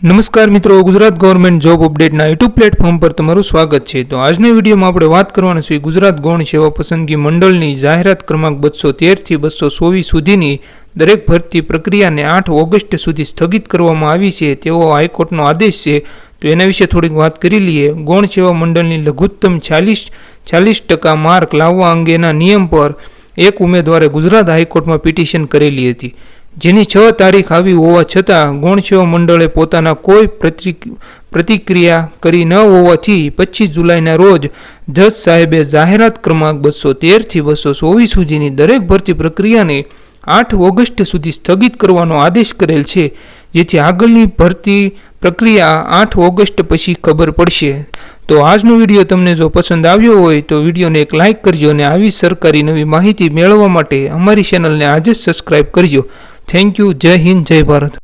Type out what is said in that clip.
નમસ્કાર મિત્રો, Gujarat government job અપડેટના યુટ્યુબ પ્લેટફોર્મ પર તમારું સ્વાગત છે। તો આજના વિડીયોમાં આપણે વાત કરવાના છીએ ગુજરાત ગૌણ સેવા પસંદગી મંડળની જાહેરાત ક્રમાંક 213 થી 224 સુધીની દરેક ભરતી પ્રક્રિયાને 8 ઓગસ્ટ સુધી સ્થગિત કરવામાં આવી છે તેવો હાઈકોર્ટનો આદેશ છે। તો એના વિશે થોડીક વાત કરી લઈએ। ગૌણ સેવા મંડળની લઘુત્તમ 40% માર્ક લાવવા અંગેના નિયમ પર એક ઉમેદવારે ગુજરાત હાઈકોર્ટમાં પિટિશન કરેલી હતી, જેની 6 તારીખ આવી હોવા છતાં ગૌણ સેવા મંડળે પોતાના કોઈ પ્રતિક્રિયા કરી ન હોવાથી 25 જુલાઈના રોજ જજ સાહેબે જાહેરાત ક્રમાંક 213 થી 224 સુધીની દરેક ભરતી પ્રક્રિયાને 8 ઓગસ્ટ સુધી સ્થગિત કરવાનો આદેશ કરેલ છે, જેથી આગળની ભરતી પ્રક્રિયા 8 ઓગસ્ટ પછી ખબર પડશે। તો આજનો વિડીયો તમને જો પસંદ આવ્યો હોય તો વિડીયોને એક લાઇક કરજો અને આવી સરકારી નવી માહિતી મેળવવા માટે અમારી ચેનલને આજે જ સબસ્ક્રાઇબ કરજો। Thank you. જય હિન્દ, જય ભારત।